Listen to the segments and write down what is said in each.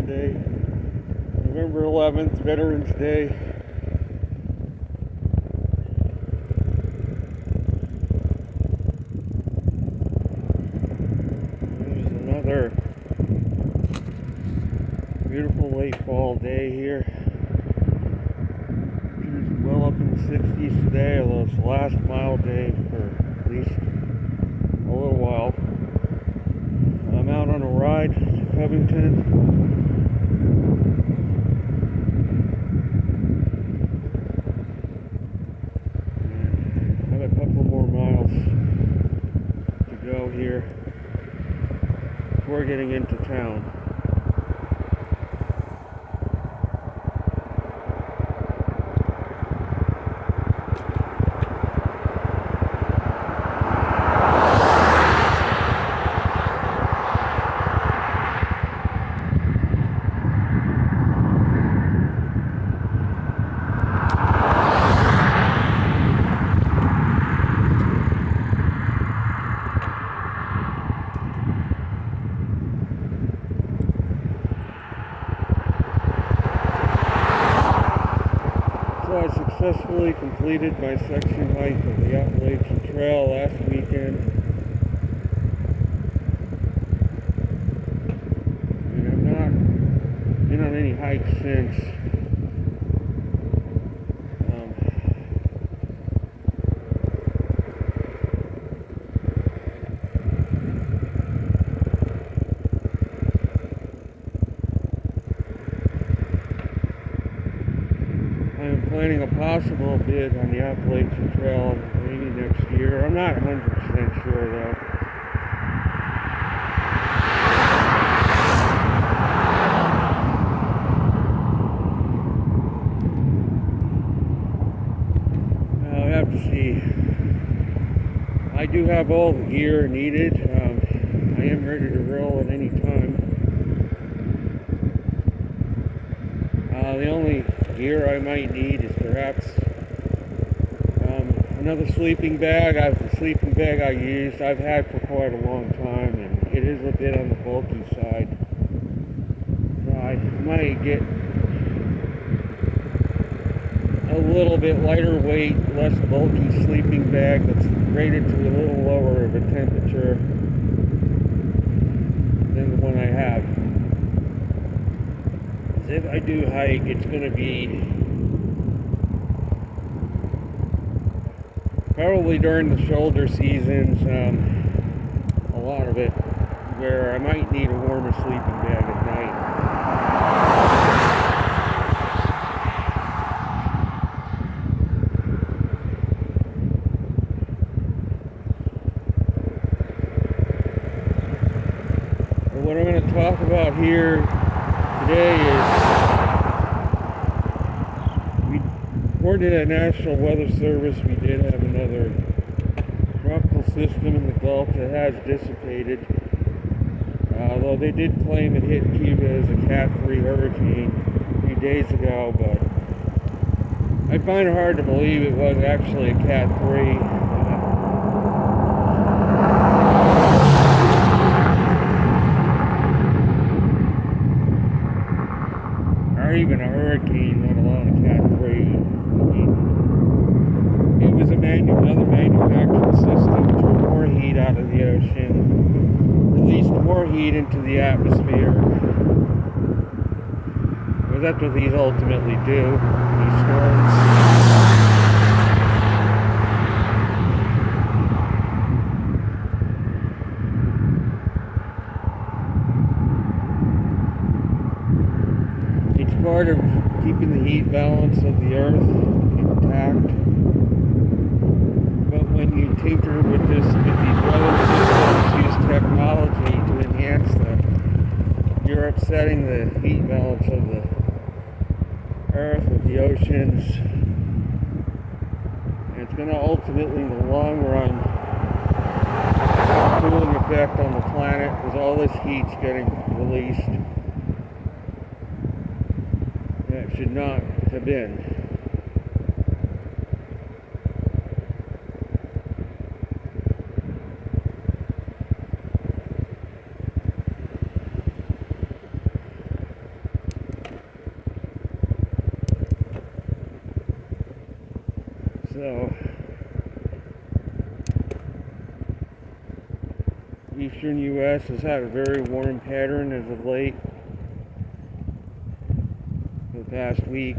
today. November 11th, Veterans Day. There's another beautiful late fall day here. It's well up in the 60s today, although it's the last mild day for at least a little while. I'm out on a ride to Covington. And I have a couple more miles to go here before getting into town. So I successfully completed my section hike of the Appalachian Trail last weekend. And I've not been on any hikes since. I'm planning a possible bid on the Appalachian Trail maybe next year. I'm not 100% sure though. I'll have to see. I do have all the gear needed. I am ready to roll at any time. The only gear I might need is perhaps another sleeping bag. The sleeping bag I used I've had for quite a long time, and it is a bit on the bulky side. So I might get a little bit lighter weight, less bulky sleeping bag that's rated to a little lower of a temperature than the one I have. If I do hike, it's going to be probably during the shoulder seasons, a lot of it, where I might need a warmer sleeping bag at night. But what I'm going to talk about here today is, according to the National Weather Service, we did have another tropical system in the Gulf that has dissipated. Although they did claim it hit Cuba as a Cat 3 hurricane a few days ago, but I find it hard to believe it was actually a Cat 3. Or even a hurricane, let alone a Cat 3. It was another manufactured system to draw more heat out of the ocean, released more heat into the atmosphere. Well, that's what these ultimately do, these storms. It's part of keeping the heat balance of the earth intact. But when you tinker with these weather systems, use technology to enhance them, you're upsetting the heat balance of the earth, of the oceans. And it's going to ultimately, in the long run, have a cooling effect on the planet, because all this heat's getting released that should not have been. western U.S. has had a very warm pattern as of late, for the past week.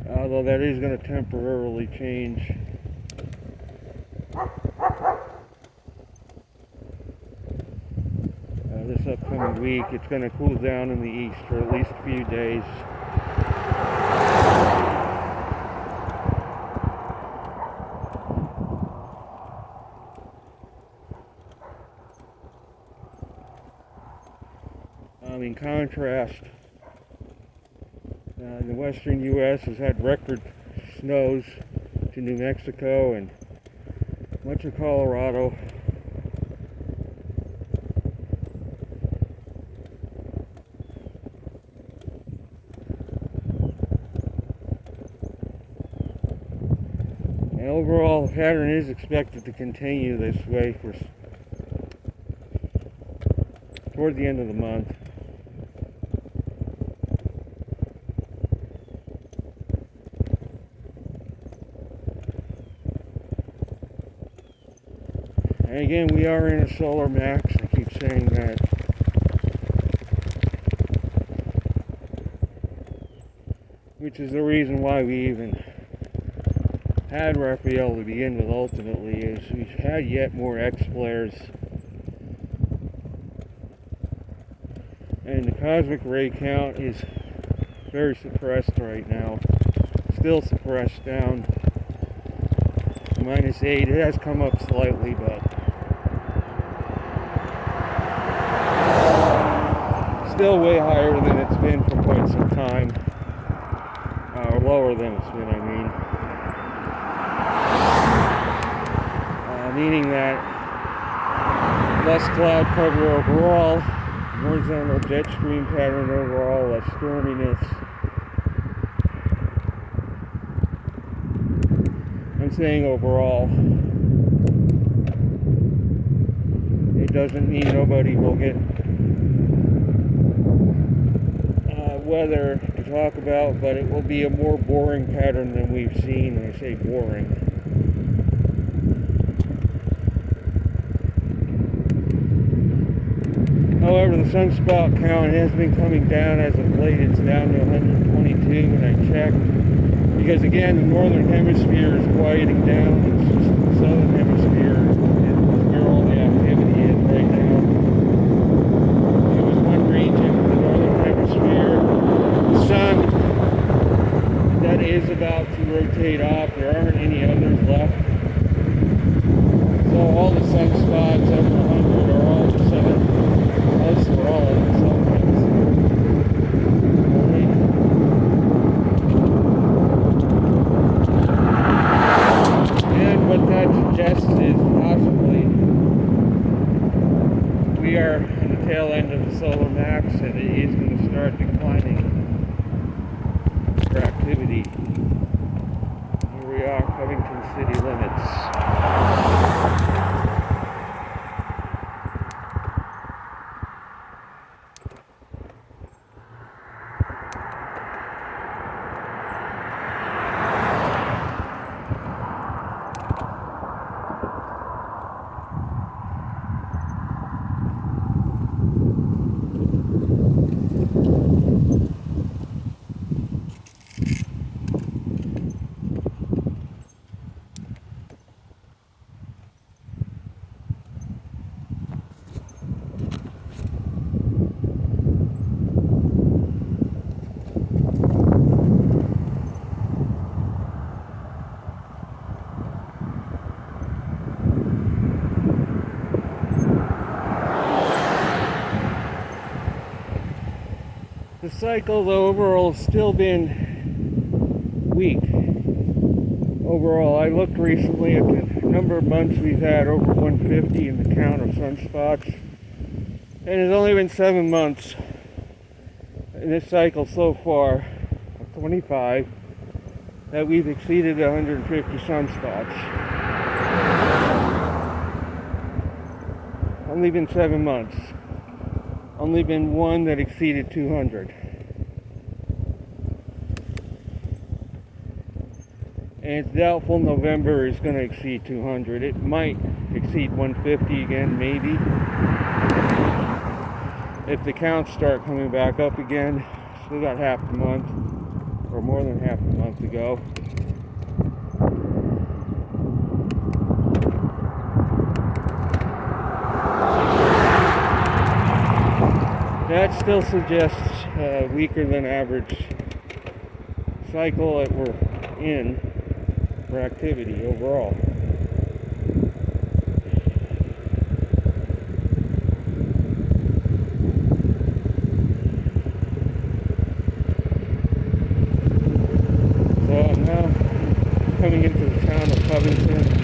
Although that is going to temporarily change. This upcoming week, it's going to cool down in the east for at least a few days. In contrast, the western U.S. has had record snows to New Mexico and much of Colorado. And overall, the pattern is expected to continue this way for toward the end of the month. And again, we are in a solar max. I keep saying that. Which is the reason why we even had Raphael to begin with ultimately, is we've had yet more X-flares. And the cosmic ray count is very suppressed right now. Still suppressed down to -8. It has come up slightly, but still way higher than it's been for quite some time. Or lower than it's been, I mean. Meaning that less cloud cover overall, horizontal jet stream pattern overall, less storminess. I'm saying overall. It doesn't mean nobody will get weather to talk about, but it will be a more boring pattern than we've seen. When I say boring, however, the sunspot count has been coming down as of late. It's down to 122 when I checked. Because again, the northern hemisphere is quieting down. It's just the southern hemisphere is where all the activity is right now. There was one region in the northern hemisphere, the sun, that is about to rotate off. There aren't any others left. So all the sunspots over 100 are all the southern. Most or all of the southern hemisphere. And what that suggests is possibly we are on the tail end of the solar max, and it is going to start declining for activity. Here we are, Covington city limits. The cycle, though, overall has still been weak. Overall, I looked recently at the number of months we've had over 150 in the count of sunspots, and it's only been 7 months in this cycle so far, 25, that we've exceeded 150 sunspots. Only been 7 months. Only been one that exceeded 200. And it's doubtful November is going to exceed 200. It might exceed 150 again, maybe. If the counts start coming back up again. Still got half the month, or more than half the month to go. That still suggests a weaker than average cycle that we're in for activity overall. So I'm now coming into the town of Covington.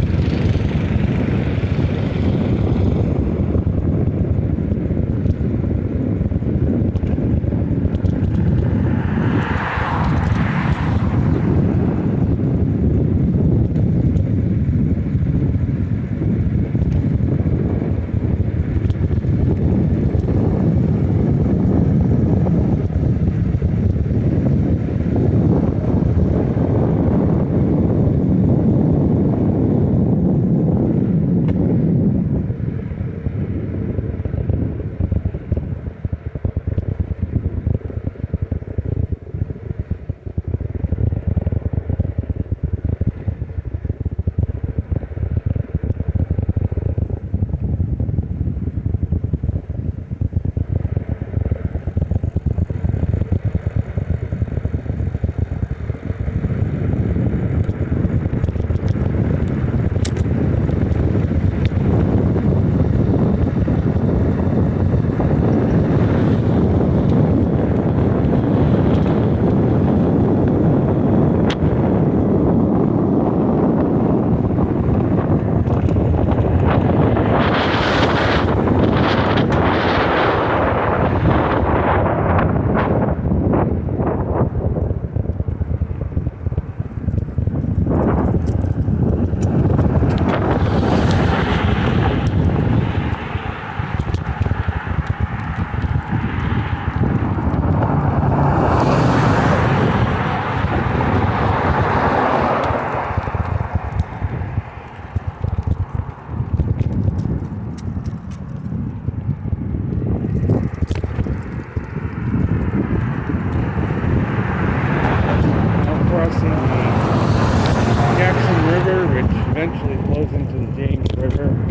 Eventually flows into the James River.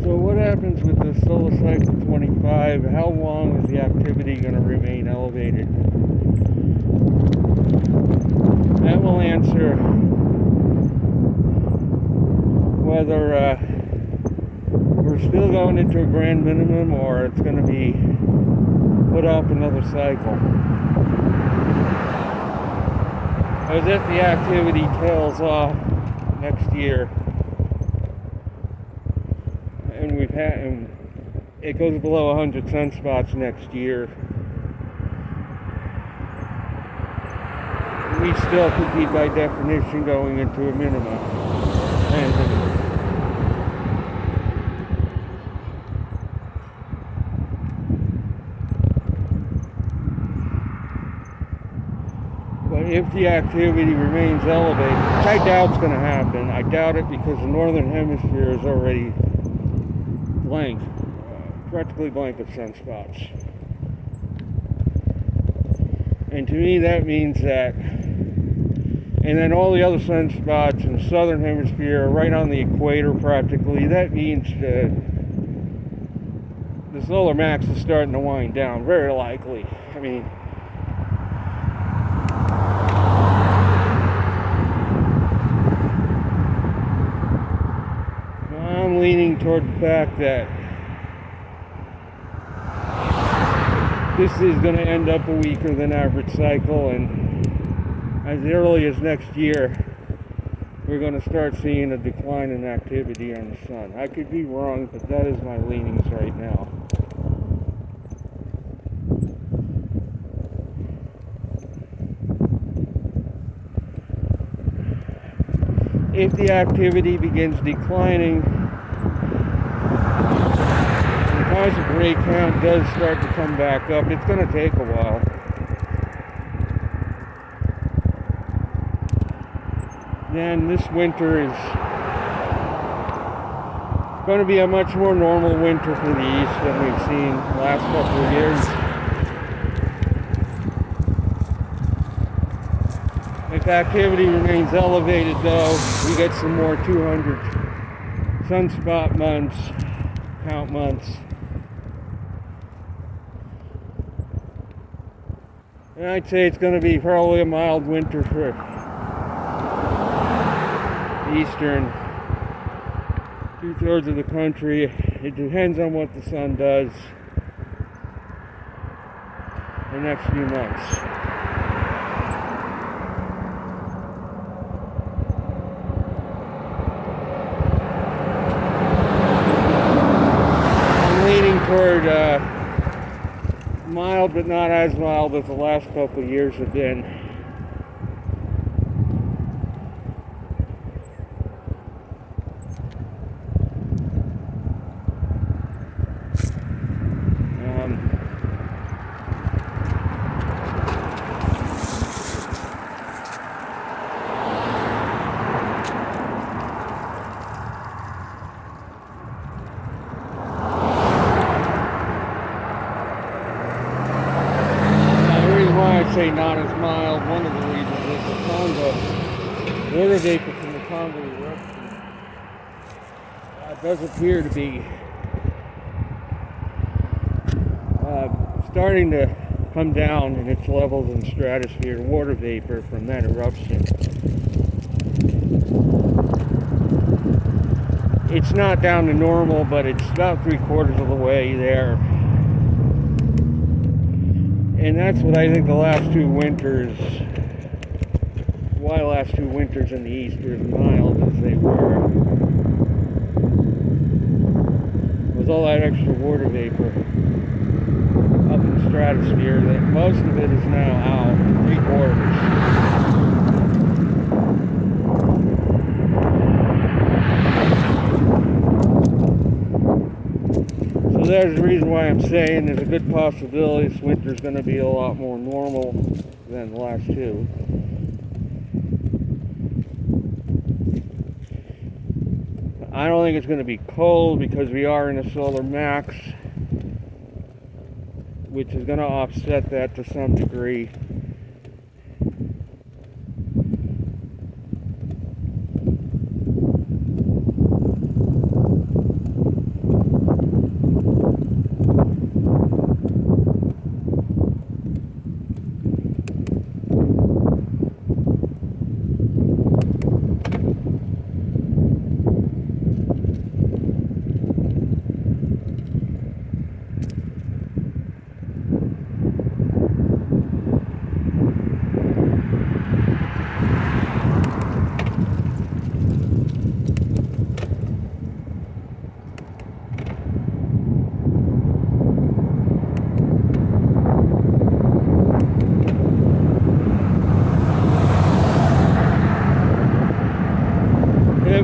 So what happens with the solar cycle 25? How long is the activity going to remain elevated? That will answer whether we're still going into a grand minimum or it's going to be put up another cycle. As if the activity tails off next year. And it goes below 100 sunspots next year. We still could be, by definition, going into a minimum. But if the activity remains elevated, which I doubt is going to happen, I doubt it because the northern hemisphere is already blank, practically blank of sunspots. And to me that means that, and then all the other sunspots in the southern hemisphere are right on the equator practically. That means that the solar max is starting to wind down, very likely. I mean, leaning toward the fact that this is going to end up a weaker than average cycle, and as early as next year, we're going to start seeing a decline in activity on the sun. I could be wrong, but that is my leanings right now. If the activity begins declining, the cosmic ray count does start to come back up. It's going to take a while. Then this winter is going to be a much more normal winter for the east than we've seen the last couple of years. If activity remains elevated, though, we get some more 200 sunspot months, count months. And I'd say it's going to be probably a mild winter for the eastern 2/3 of the country. It depends on what the sun does the next few months. Toward mild, but not as mild as the last couple of years have been. Say not as mild. One of the reasons is the Congo water vapor from the Congo eruption does appear to be starting to come down in its levels in the stratosphere. Water vapor from that eruption. It's not down to normal, but it's about 3/4 of the way there. And that's what I think the last two winters, why the last two winters in the east were as mild as they were, was all that extra water vapor up in the stratosphere. That most of it is now out, 3/4. So there's the reason why I'm saying there's a good possibility this winter is going to be a lot more normal than the last two. I don't think it's going to be cold because we are in a solar max, which is going to offset that to some degree.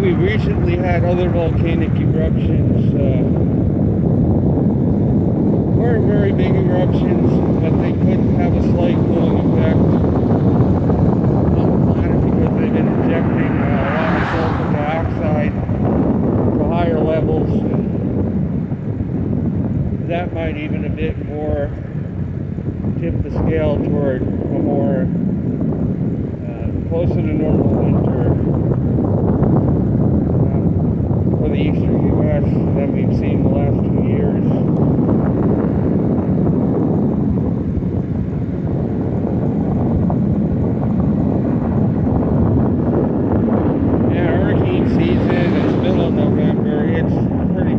We recently had other volcanic eruptions. Weren't very big eruptions, but they could have a slight cooling effect on the planet because they've been injecting a lot of sulfur dioxide to higher levels. And that might even a bit more tip the scale toward a more closer to normal winter for the eastern U.S. than we've seen the last 2 years. Yeah, hurricane season is middle of November. It's pretty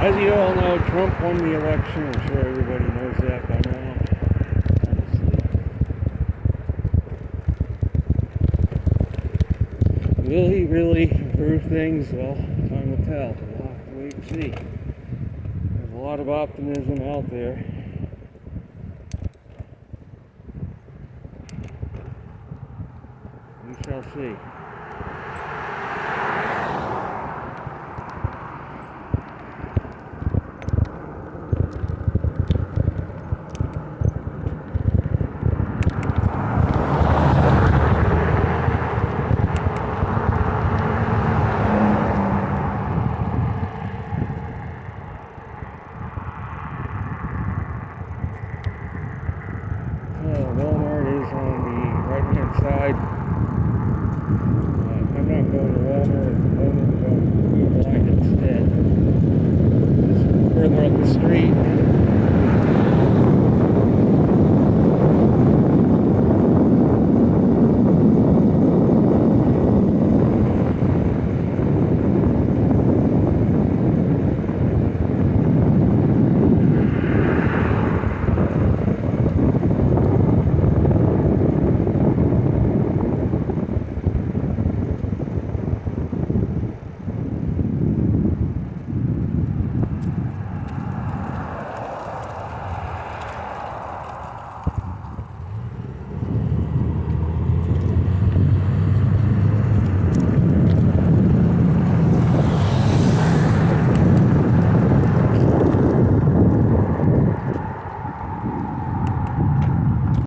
As you all know, Trump won the election. I'm sure everybody knows that by now. Honestly. Will he really improve things? Well, time will tell. We'll have to wait and see. There's a lot of optimism out there. We shall see.